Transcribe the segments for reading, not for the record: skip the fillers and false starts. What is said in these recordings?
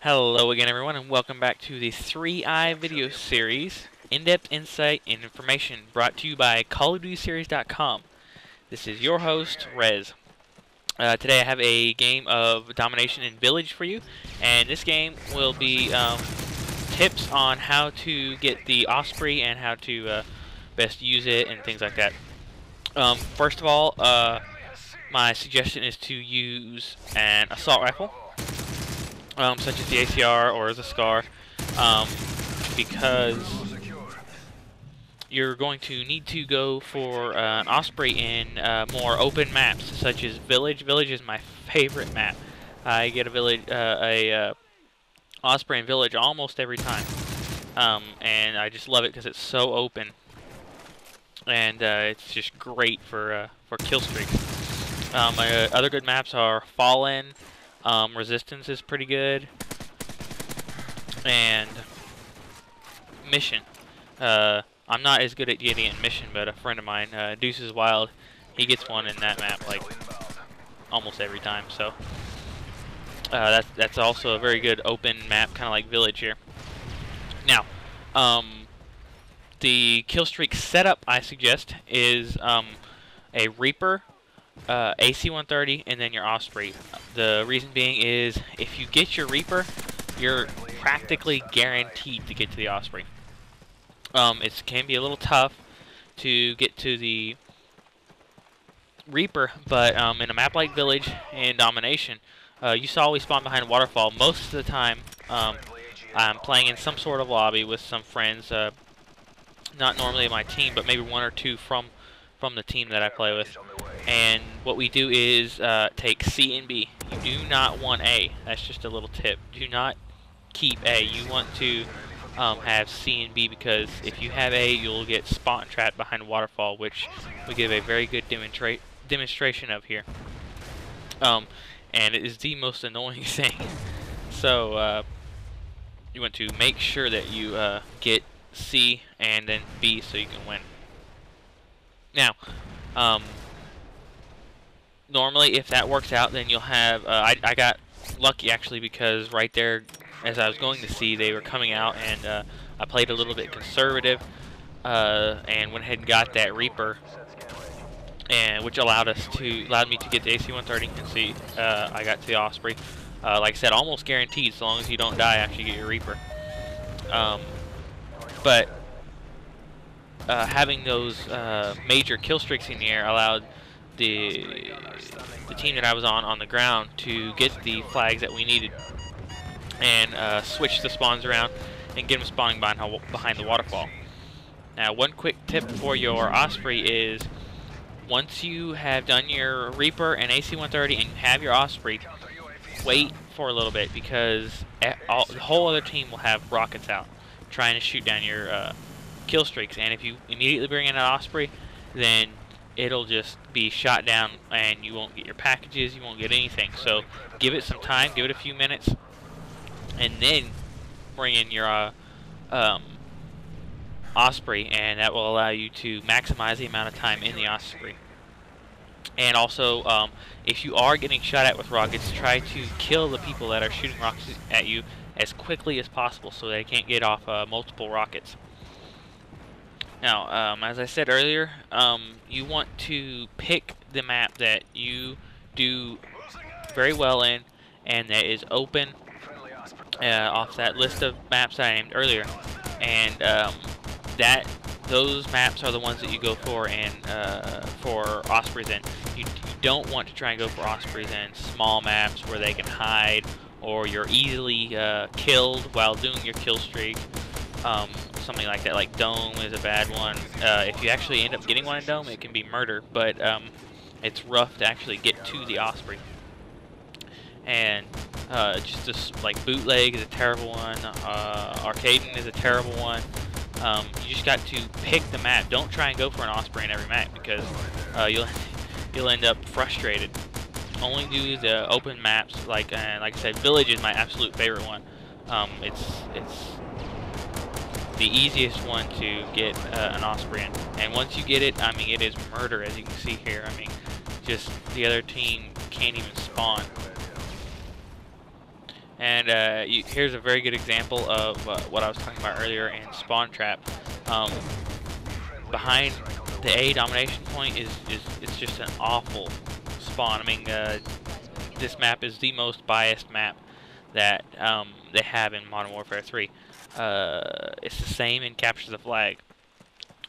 Hello again everyone and welcome back to the 3i video series, in-depth insight and information brought to you by CallOfDutySeries.com. This is your host, Rez. Today I have a game of domination in village for you, and this game will be tips on how to get the Osprey and how to best use it and things like that. First of all, my suggestion is to use an assault rifle. Such as the ACR or the SCAR, because you're going to need to go for an Osprey in more open maps, such as Village. Village is my favorite map. I get a Osprey in Village almost every time, and I just love it because it's so open, and it's just great for kill streaks. My other good maps are Fallen. Resistance is pretty good, and Mission. I'm not as good at getting it in Mission, but a friend of mine, Deuces Wild, he gets one in that map like almost every time. So that's also a very good open map, kind of like Village here. Now, the kill streak setup I suggest is a Reaper, AC-130, and then your Osprey. The reason being is if you get your Reaper, you're practically guaranteed to get to the Osprey. It can be a little tough to get to the Reaper, but in a map like Village and Domination, you saw we spawn behind a waterfall. Most of the time, I'm playing in some sort of lobby with some friends, not normally my team, but maybe one or two from the team that I play with. And what we do is take C and B. You do not want A. That's just a little tip. Do not keep A. You want to have C and B, because if you have A, you'll get spawn trapped behind a waterfall, which we give a very good demonstration of here. And it is the most annoying thing. So you want to make sure that you get C and then B so you can win. Now, normally if that works out, then you'll have, I got lucky actually, because right there as I was going to see, they were coming out, and I played a little bit conservative and went ahead and got that Reaper, and which allowed me to get the AC-130 and see I got to the Osprey. Like I said, almost guaranteed, so long as you don't die after you get your Reaper. But having those major kill streaks in the air allowed the team that I was on the ground to get the flags that we needed, and switch the spawns around and get them spawning behind the waterfall. Now, one quick tip for your Osprey is, once you have done your Reaper and AC-130 and you have your Osprey, wait for a little bit, because the whole other team will have rockets out trying to shoot down your kill streaks, and if you immediately bring in an Osprey, then it'll just be shot down and you won't get your packages, you won't get anything. So give it some time, give it a few minutes, and then bring in your Osprey, and that will allow you to maximize the amount of time in the Osprey. And also, if you are getting shot at with rockets, try to kill the people that are shooting rockets at you as quickly as possible so they can't get off multiple rockets. Now, as I said earlier, you want to pick the map that you do very well in and that is open off that list of maps that I named earlier. And those maps are the ones that you go for for Ospreys in. You don't want to try and go for Ospreys in small maps where they can hide, or you're easily killed while doing your kill streak. Something like that, like Dome is a bad one. If you actually end up getting one in Dome, it can be murder, but it's rough to actually get to the Osprey. And just like Bootleg is a terrible one. Arcaden is a terrible one. You just got to pick the map. Don't try and go for an Osprey in every map, because you'll end up frustrated. Only do the open maps, like I said, Village is my absolute favorite one. It's the easiest one to get an Osprey in, and once you get it, I mean, it is murder, as you can see here. I mean, just the other team can't even spawn. And here's a very good example of what I was talking about earlier in spawn trap. Behind the A domination point is it's just an awful spawn. I mean, this map is the most biased map that they have in Modern Warfare 3. It's the same in Capture the Flag.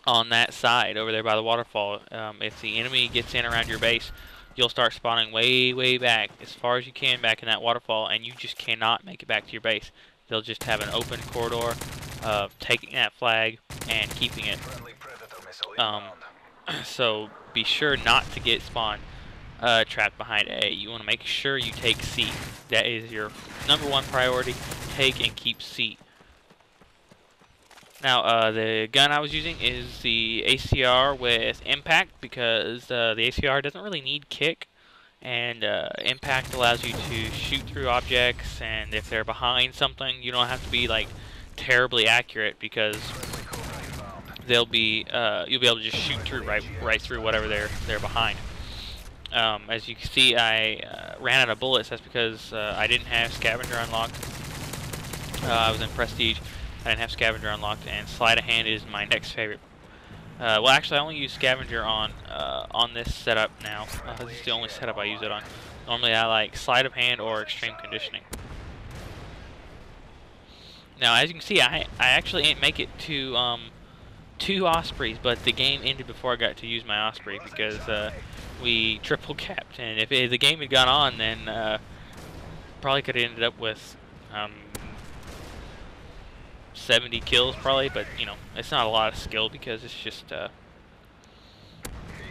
On that side, over there by the waterfall, if the enemy gets in around your base, you'll start spawning way back, as far as you can back in that waterfall, and you just cannot make it back to your base. They'll just have an open corridor of taking that flag and keeping it. So be sure not to get spawned trapped behind A. You want to make sure you take C. That is your #1 priority. Take and keep C. Now, the gun I was using is the ACR with impact, because the ACR doesn't really need kick, and impact allows you to shoot through objects, and if they're behind something, you don't have to be like terribly accurate, because they'll be you'll be able to just shoot through right through whatever they're behind. As you can see, I ran out of bullets. That's because I didn't have scavenger unlocked. I was in prestige. I didn't have scavenger unlocked, and sleight of hand is my next favorite. Well, actually, I only use scavenger on this setup now. This is the only setup I use it on. Normally, I like sleight of hand or extreme conditioning. Now, as you can see, I actually didn't make it to 2 Ospreys, but the game ended before I got to use my Osprey, because we triple capped, and if the game had gone on, then probably could have ended up with 70 kills probably, but you know, it's not a lot of skill because it's just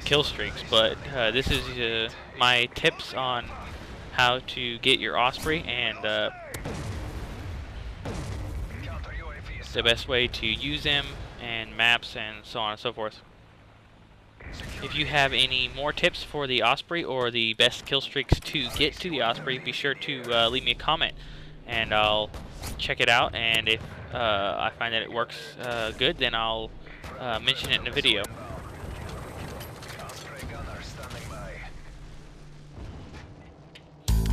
kill streaks. But this is my tips on how to get your Osprey, and the best way to use them, and maps, and so on and so forth. If you have any more tips for the Osprey, or the best kill streaks to get to the Osprey, be sure to leave me a comment, and I'll check it out, and if I find that it works good, then I'll mention it in a video.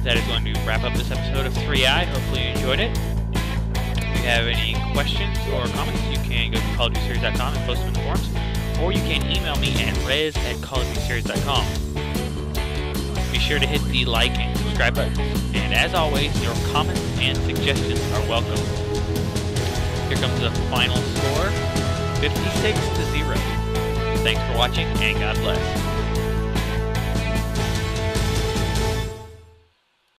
That is going to wrap up this episode of 3i. Hopefully you enjoyed it. If you have any questions or comments, you can go to callofdutyseries.com and post them in the forums, or you can email me at res@callofdutyseries.com. Be sure to hit the like and subscribe button, and as always, your comments and suggestions are welcome. Here comes the final score, 56-0. Thanks for watching, and God bless.